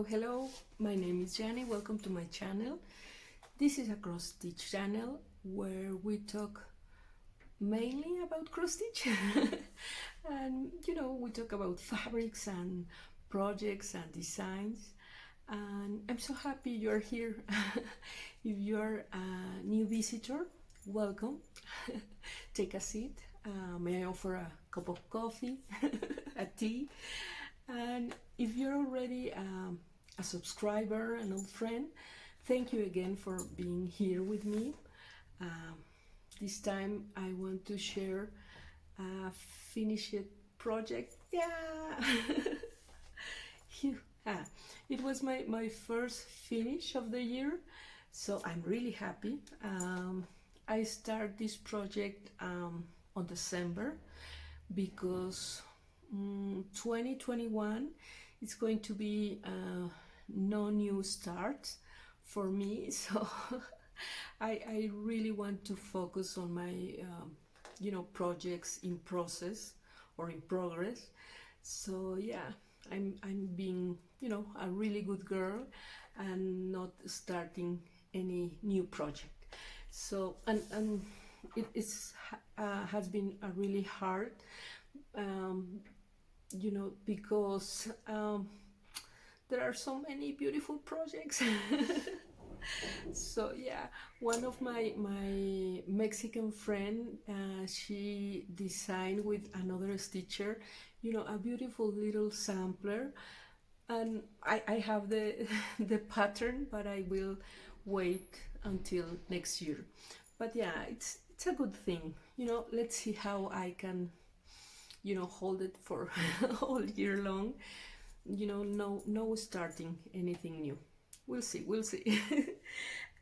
Hello, my name is Yani. Welcome to my channel. This is a cross stitch channel where we talk mainly about cross stitch and we talk about fabrics and projects and designs, and I'm so happy you're here. If you're a new visitor, welcome. Take a seat. May I offer a cup of coffee, a tea? And if you're already a subscriber, an old friend, thank you again for being here with me. This time I want to share a finished project. Yeah! Phew. It was my first finish of the year, so I'm really happy. I started this project on December because 2021 it's going to be no new starts for me, so I really want to focus on my projects in process or in progress. So yeah, I'm being a really good girl and not starting any new project. So and it's has been a really hard because there are so many beautiful projects. So yeah, one of my Mexican friend, she designed with another stitcher, a beautiful little sampler, and I have the the pattern, but I will wait until next year. But yeah, it's a good thing. Let's see how I can hold it for all year long. No starting anything new. We'll see.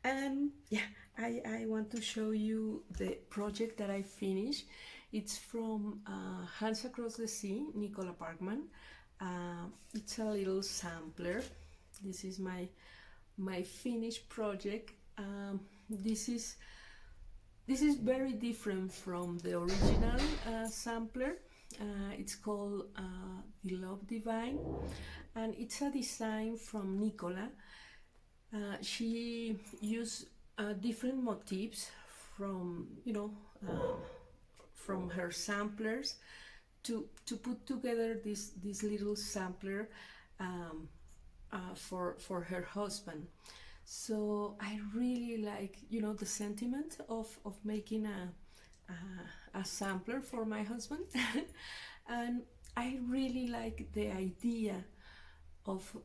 And yeah, I want to show you the project that I finished. It's from Hands Across the Sea, Nicola Parkman. It's a little sampler. This is my finished project. This is very different from the original sampler. It's called The Love Divine, and it's a design from Nicola. She used different motifs from from her samplers to put together this little sampler for her husband. So I really like the sentiment of making a sampler for my husband. And I really like the idea of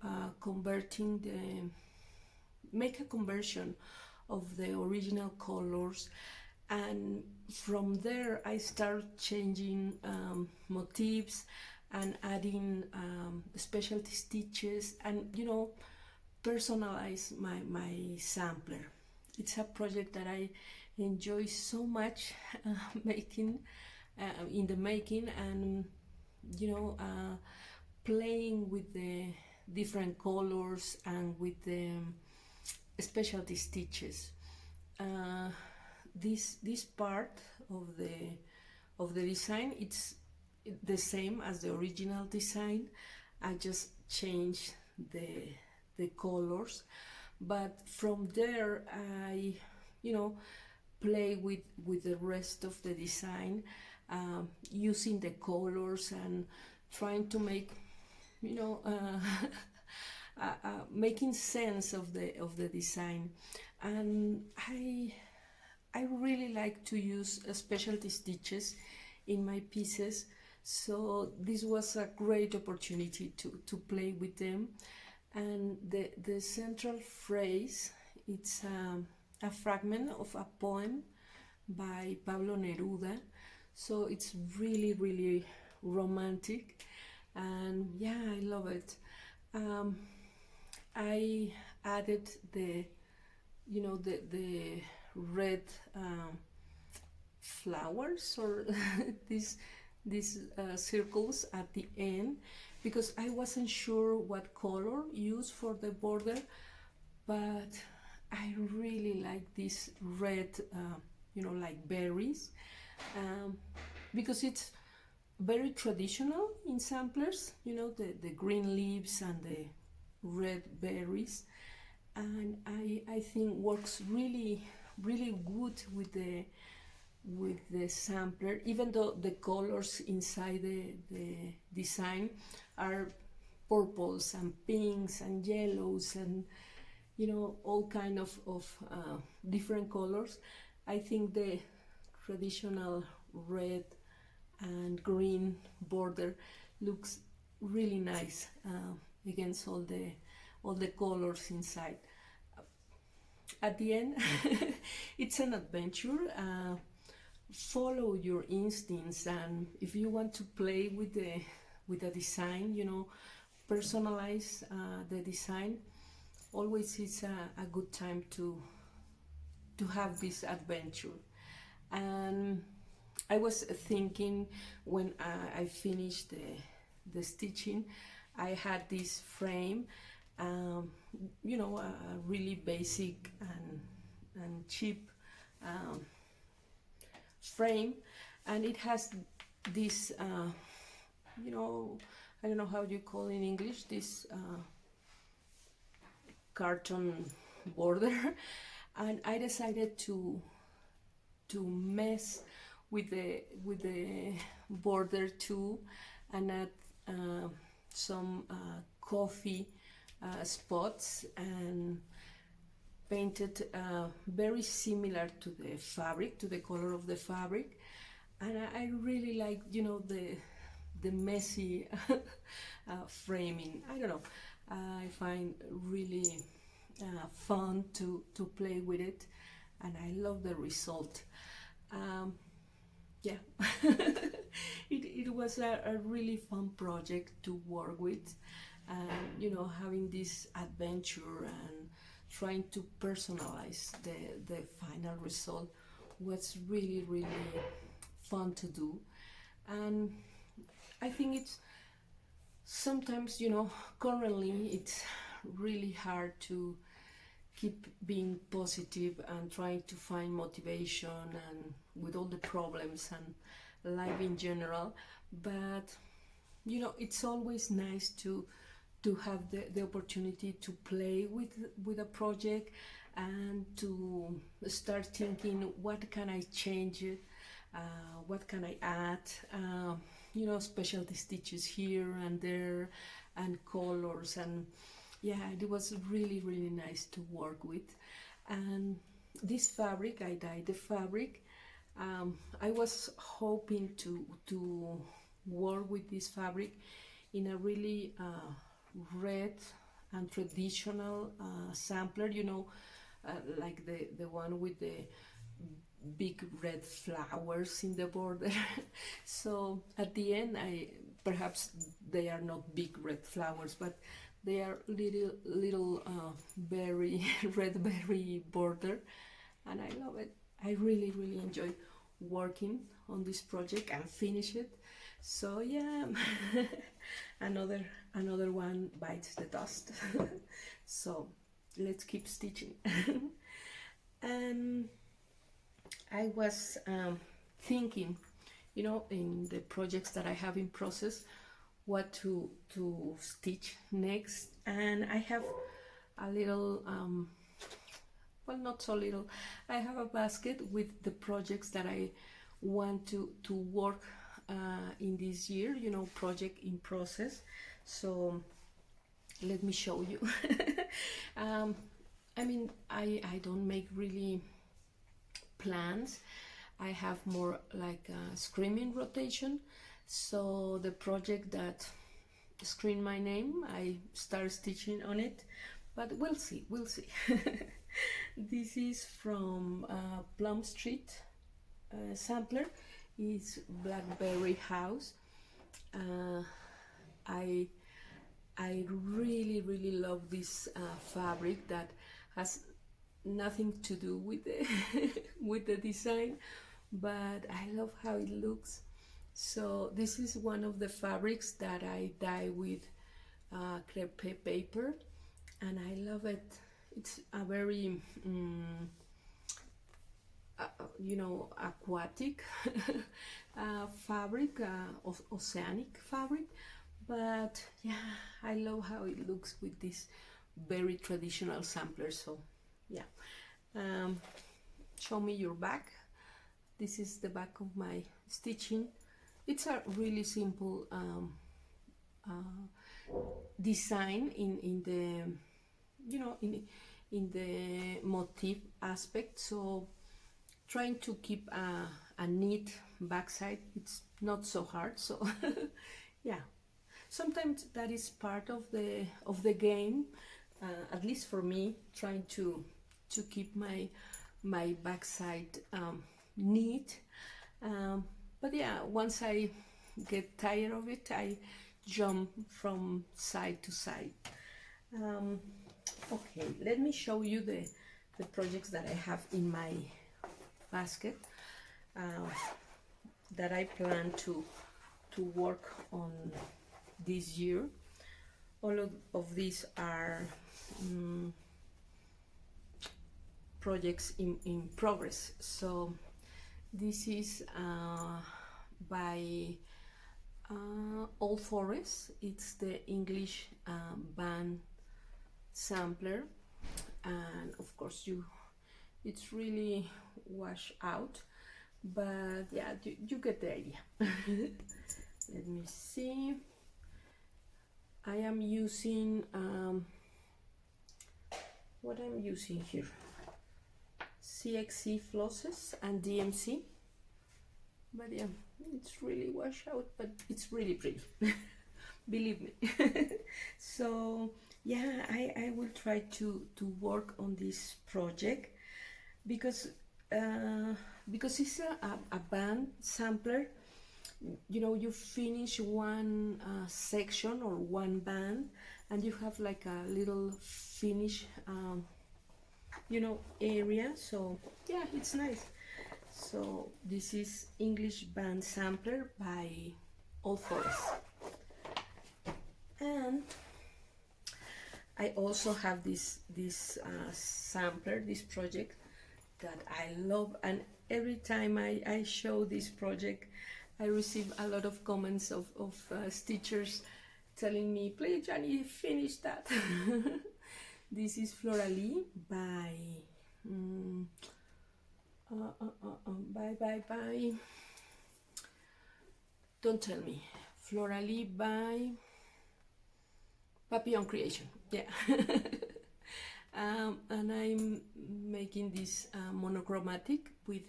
make a conversion of the original colors, and from there I start changing motifs and adding specialty stitches and personalize my sampler. It's a project that I enjoy so much making in the making, and playing with the different colors and with the specialty stitches. This part of the design, it's the same as the original design. I just changed the colors, but from there I play with the rest of the design, using the colors and trying to make making sense of the design. And I really like to use specialty stitches in my pieces, so this was a great opportunity to play with them. And the central phrase, it's a fragment of a poem by Pablo Neruda, so it's really romantic, and yeah, I love it. I added the red flowers, or these circles at the end, because I wasn't sure what color use for the border, but I really like this red, like berries, because it's very traditional in samplers, the green leaves and red berries, and I think works really good with the sampler, even though the colors inside the design are purples and pinks and yellows and all kind of different colors. I think the traditional red and green border looks really nice against all the colors inside. At the end, it's an adventure. Follow your instincts, and if you want to play with the design, personalize the design. Always it's a good time to have this adventure. And I was thinking when I finished the stitching, I had this frame, a really basic and cheap frame, and it has this I don't know how you call in English this carton border, and I decided to mess with the border too, and add some coffee spots, and painted very similar to the fabric, to the color of the fabric. And I really like the messy framing. I don't know, I find really fun to play with it, and I love the result. Yeah, it was a really fun project to work with, and having this adventure and trying to personalize the final result was really fun to do. And I think it's sometimes, currently it's really hard to keep being positive and trying to find motivation, and with all the problems and life in general. But it's always nice to have the opportunity to play with a project, and to start thinking, what can I change it, what can I add, specialty stitches here and there, and colors. And yeah, it was really nice to work with. And this fabric, I dyed the fabric. I was hoping to work with this fabric in a really red and traditional sampler, like the one with the big red flowers in the border. So at the end, perhaps they are not big red flowers, but they are little berry red berry border, and I love it. I really enjoy working on this project and finish it. So yeah, another one bites the dust. So let's keep stitching. And I was thinking, in the projects that I have in process, what to stitch next. And I have a little, well, not so little, I have a basket with the projects that I want to work in this year, project in process. So let me show you. I mean, I don't make really plans. I have more like a screaming rotation. So the project that screen my name, I start stitching on it, but we'll see. This is from Plum Street sampler. It's Blackberry House. I really love this fabric that has nothing to do with the with the design, but I love how it looks. So this is one of the fabrics that I dye with crepe paper, and I love it. It's a very aquatic fabric, oceanic fabric, but yeah, I love how it looks with this very traditional sampler. So yeah, show me your back. This is the back of my stitching. It's a really simple design in the, you know, in the motif aspect. So trying to keep a neat backside, it's not so hard. So yeah, sometimes that is part of the game, at least for me, trying to keep my backside neat. But yeah, once I get tired of it, I jump from side to side. Okay, let me show you the projects that I have in my basket, that I plan to work on this year. All of these are projects in progress. So this is by Old Forest. It's the English band sampler, and of course it's really washed out, but yeah, you get the idea. Let me see. I am using what I'm using here, CXC flosses and DMC, but yeah, it's really washed out, but it's really pretty. Believe me. So yeah, I will try to work on this project because it's a band sampler. You know, you finish one section or one band, and you have like a little finish you know, area. So yeah, it's nice. So this is English band sampler by Old Forest. And I also have this sampler, this project that I love, and every time I show this project, I receive a lot of comments of stitchers telling me, please Yanni, finish that. This is Florally by by don't tell me, Florally by Papillon Creation, yeah. And I'm making this monochromatic with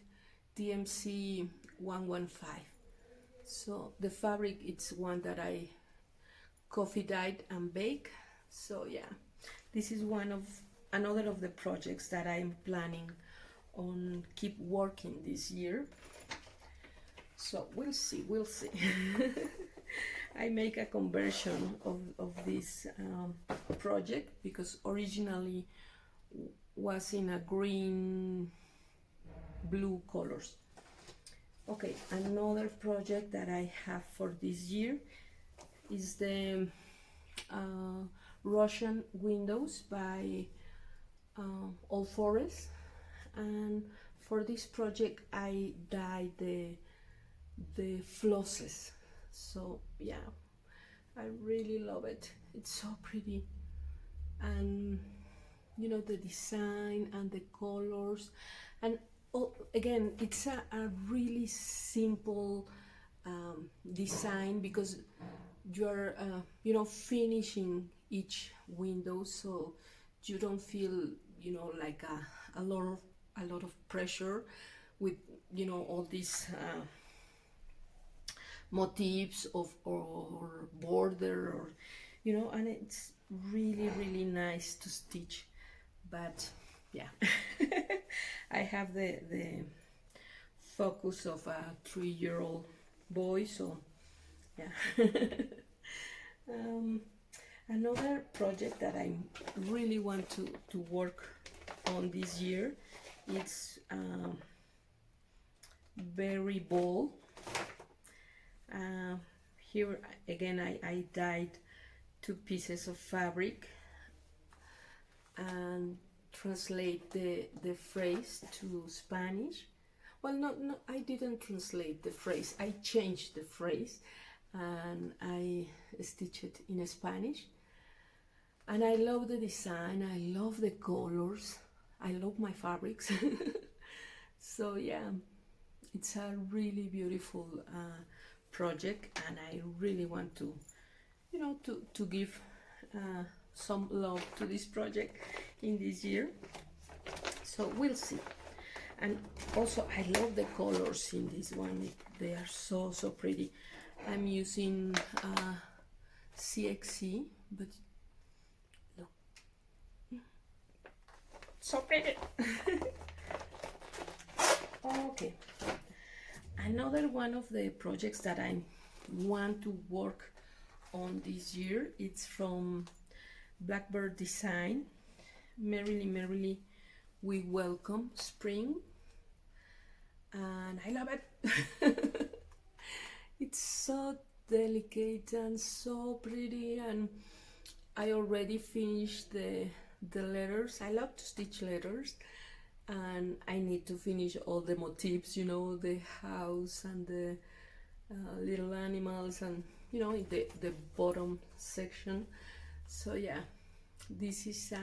DMC 115. So the fabric, it's one that I coffee dyed and bake. So yeah, this is another of the projects that I'm planning on keep working this year. So we'll see. I make a conversion of this project because originally was in a green blue colors. Okay, another project that I have for this year is the Russian windows by Old Forest, and for this project I dyed the flosses. So yeah, I really love it. It's so pretty, and you know, the design and the colors, and again, it's a really simple design because you're you know, finishing each window, so you don't feel, you know, like a lot of pressure with, you know, all these motifs or border, or you know, and it's really nice to stitch. But yeah, I have the focus of a 3-year-old boy, so yeah. Another project that I really want to work on this year, it's very bold. Here again, I dyed 2 pieces of fabric and translate the phrase to Spanish. Well, no, I didn't translate the phrase. I changed the phrase, and I stitched it in Spanish. And I love the design, I love the colors, I love my fabrics. So yeah, it's a really beautiful project, and I really want to, you know, to give some love to this project in this year. So we'll see. And also I love the colors in this one, they are so pretty. I'm using CXC, but look, so pretty. Okay, another one of the projects that I want to work on this year, it's from Blackberry Design, Merrily we welcome spring, and I love it. It's so delicate and so pretty, and I already finished the letters. I love to stitch letters, and I need to finish all the motifs, you know, the house and the little animals, and you know, in the bottom section. So yeah, this is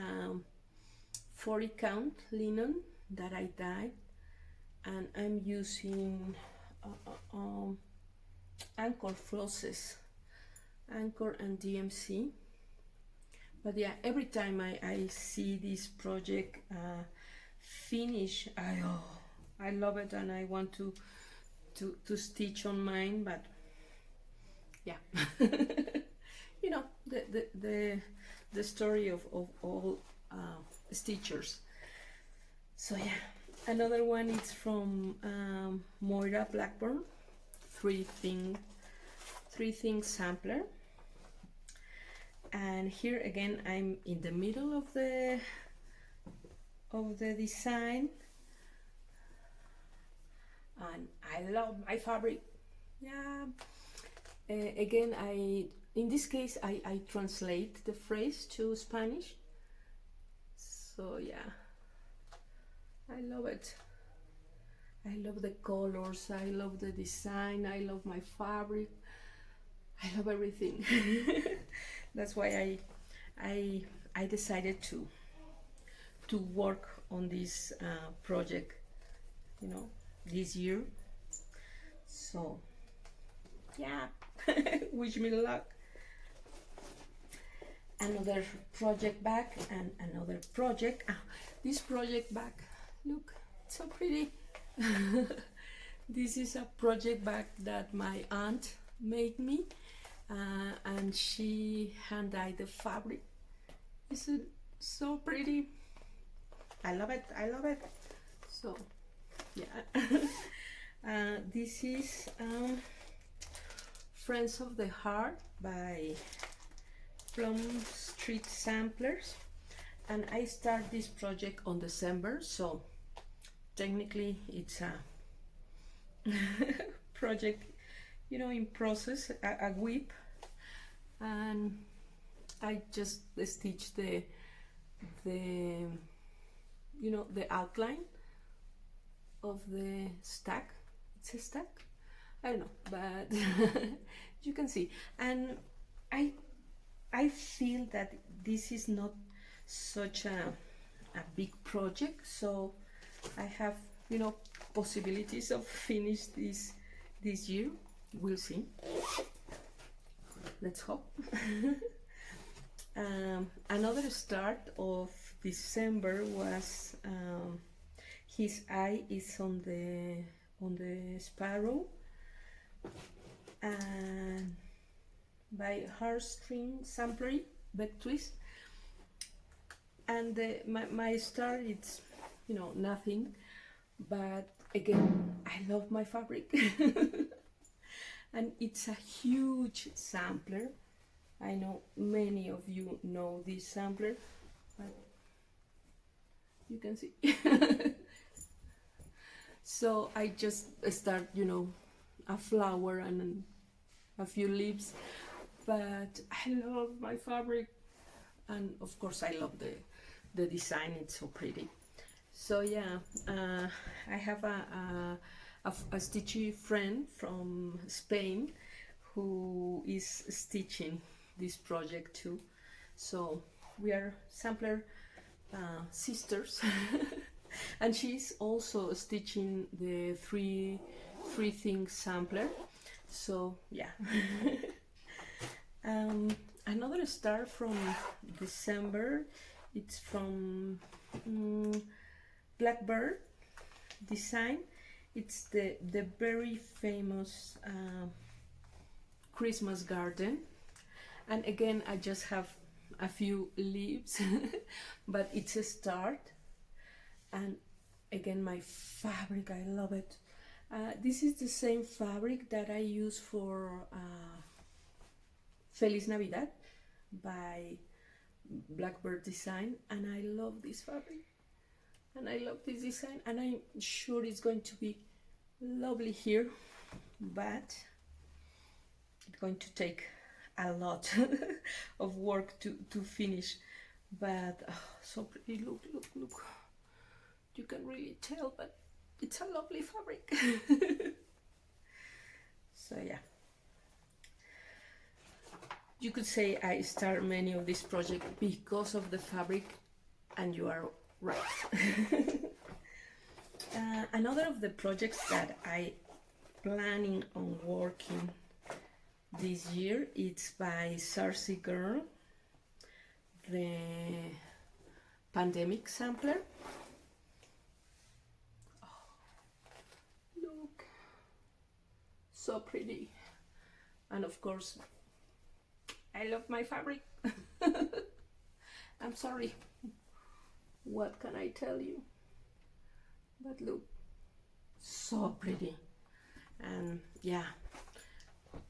40 count linen that I dyed, and I'm using Anchor flosses, Anchor and DMC. But yeah, every time I see this project finish, I love it, and I want to stitch on mine. But yeah, you know, the story of all stitchers. So yeah, another one is from Moira Blackburn, three things sampler. And here again, I'm in the middle of the design, and I love my fabric. Yeah, again, in this case I translate the phrase to Spanish. So yeah, I love it. I love the colors, I love the design, I love my fabric, I love everything. That's why I decided to work on this project, you know, this year. So yeah, wish me luck. Another project back, and another project. This project back, look, it's so pretty. This is a project bag that my aunt made me, and she hand dyed the fabric. Isn't it so pretty? I love it, I love it. So yeah. This is Friends of the Heart by Plum Street Samplers, and I start this project on December, so technically it's a project, you know, in process, a whip, and I just stitch the you know, the outline of the stack. It's a stack, I don't know, but you can see. And I feel that this is not such a big project, so I have, you know, possibilities of finish this year. We'll see. Let's hope. Another start of December was His Eye is on the Sparrow, and by Heartstring Samplery, back twist. And my start, it's, you know, nothing, but again, I love my fabric. And it's a huge sampler. I know many of you know this sampler, but you can see. So I just start, you know, a flower and a few leaves, but I love my fabric, and of course I love the design. It's so pretty. So yeah, I have a stitchy friend from Spain who is stitching this project too. So we are sampler sisters. And she's also stitching the three things sampler. So yeah. Another star from December, it's from Blackberry Design. It's the very famous Christmas garden. And again, I just have a few leaves, but it's a start. And again, my fabric, I love it. This is the same fabric that I use for Feliz Navidad by Blackbird Design, and I love this fabric and I love this design, and I'm sure it's going to be lovely here, but it's going to take a lot of work to finish. But oh, so pretty. Look, you can really tell, but it's a lovely fabric. So yeah, you could say I start many of these projects because of the fabric, and you are right. Another of the projects that I planning on working this year, it's by Sarsi Girl, the pandemic sampler. Oh, look, so pretty. And of course, I love my fabric. I'm sorry, what can I tell you? But look, so pretty. And yeah,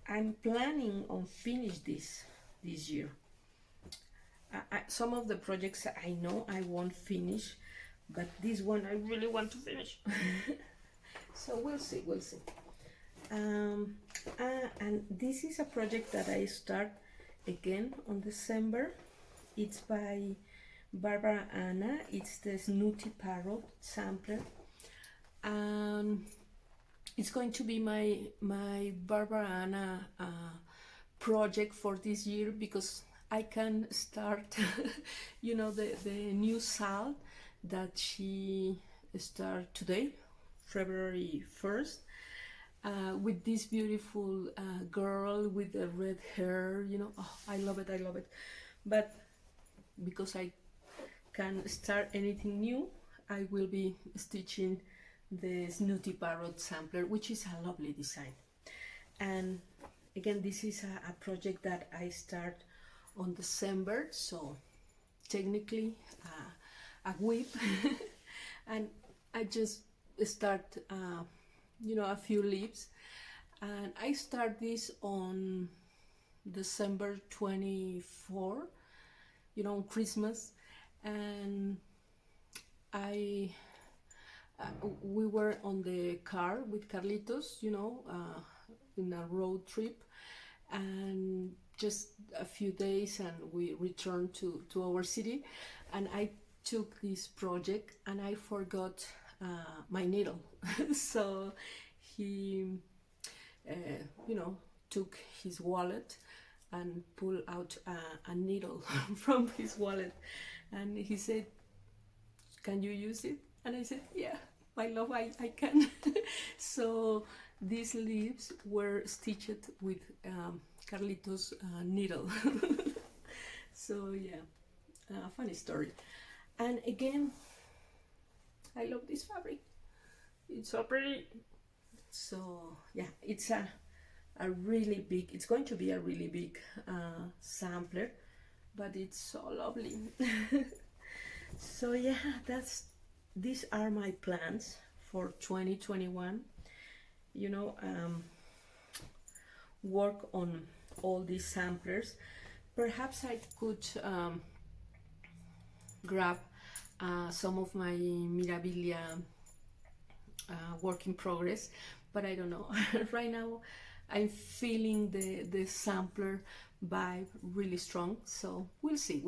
I'm planning on finish this year. Some of the projects I know I won't finish, but this one I really want to finish. So we'll see. And this is a project that I start again on December. It's by Barbara Anna. It's the Snooty Parrot sampler. It's going to be my Barbara Anna project for this year, because I can start you know, the new sal that she started today, February 1st, with this beautiful girl with the red hair, you know. Oh, I love it. But because I can start anything new, I will be stitching the Snooty Parrot sampler, which is a lovely design. And again, this is a project that I start on December, so technically a week. And I just start you know, a few leaves, and I start this on December 24, you know, on Christmas. And we were on the car with Carlitos, you know, in a road trip, and just a few days, and we returned to our city, and I took this project and I forgot my needle. So he you know, took his wallet and pulled out a needle from his wallet, and he said, "Can you use it?" And I said, "Yeah, my love, I can." So these leaves were stitched with Carlitos' needle. So yeah, funny story. And again, I love this fabric. It's so pretty. So yeah, it's a really big, it's going to be a really big sampler, but it's so lovely. So yeah, these are my plans for 2021. You know, work on all these samplers. Perhaps I could grab some of my Mirabilia work in progress, but I don't know. Right now I'm feeling the sampler vibe really strong, so we'll see.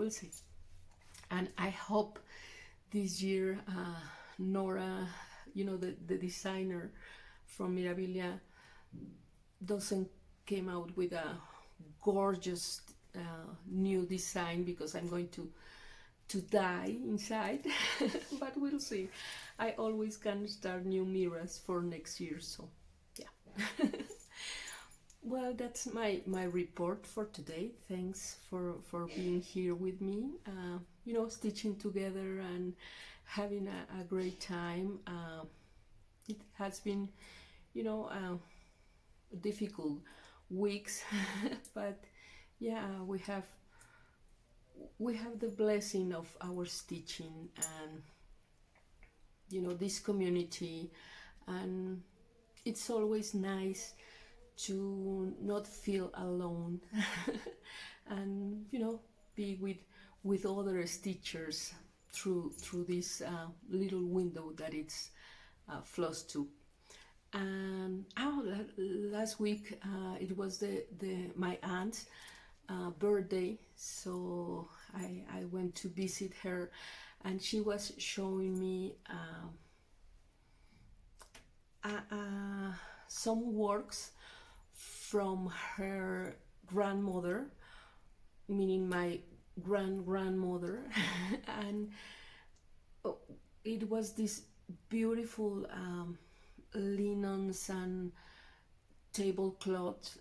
And I hope this year Nora, you know, the designer from Mirabilia, doesn't came out with a gorgeous new design, because I'm going to die inside. But we'll see. I always can start new mirrors for next year, so yeah. Well, that's my report for today. Thanks for being here with me, you know, stitching together and having a great time. It has been, you know, difficult weeks, but yeah, we have the blessing of our stitching and, you know, this community, and it's always nice to not feel alone and, you know, be with other stitchers through this little window that it's Flosstube. And last week it was my aunt's birthday, so I went to visit her, and she was showing me some works from her grandmother, meaning my grandmother. And it was this beautiful linens and tablecloth,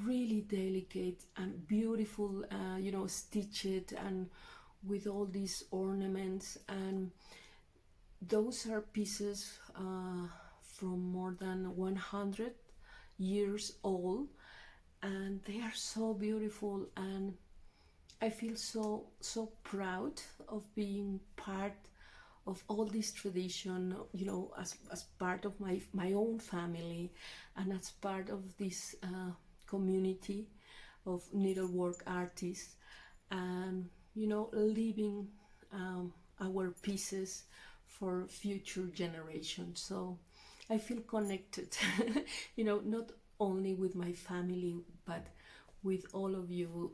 really delicate and beautiful, you know, stitched and with all these ornaments. And those are pieces from more than 100 years old, and they are so beautiful, and I feel so proud of being part of all this tradition, you know, as part of my own family, and as part of this community of needlework artists, and, you know, leaving our pieces for future generations. So I feel connected, you know, not only with my family, but with all of you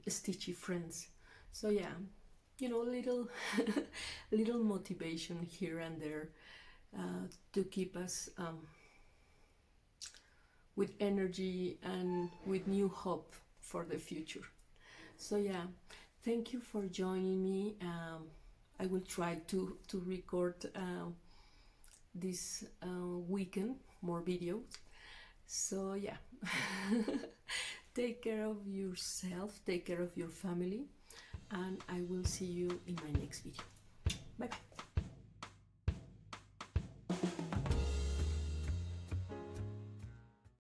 stitchy friends. So yeah, you know, little little motivation here and there to keep us with energy and with new hope for the future. So yeah, thank you for joining me. I will try to record this weekend more videos. So yeah, take care of yourself, take care of your family, and I will see you in my next video. Bye bye.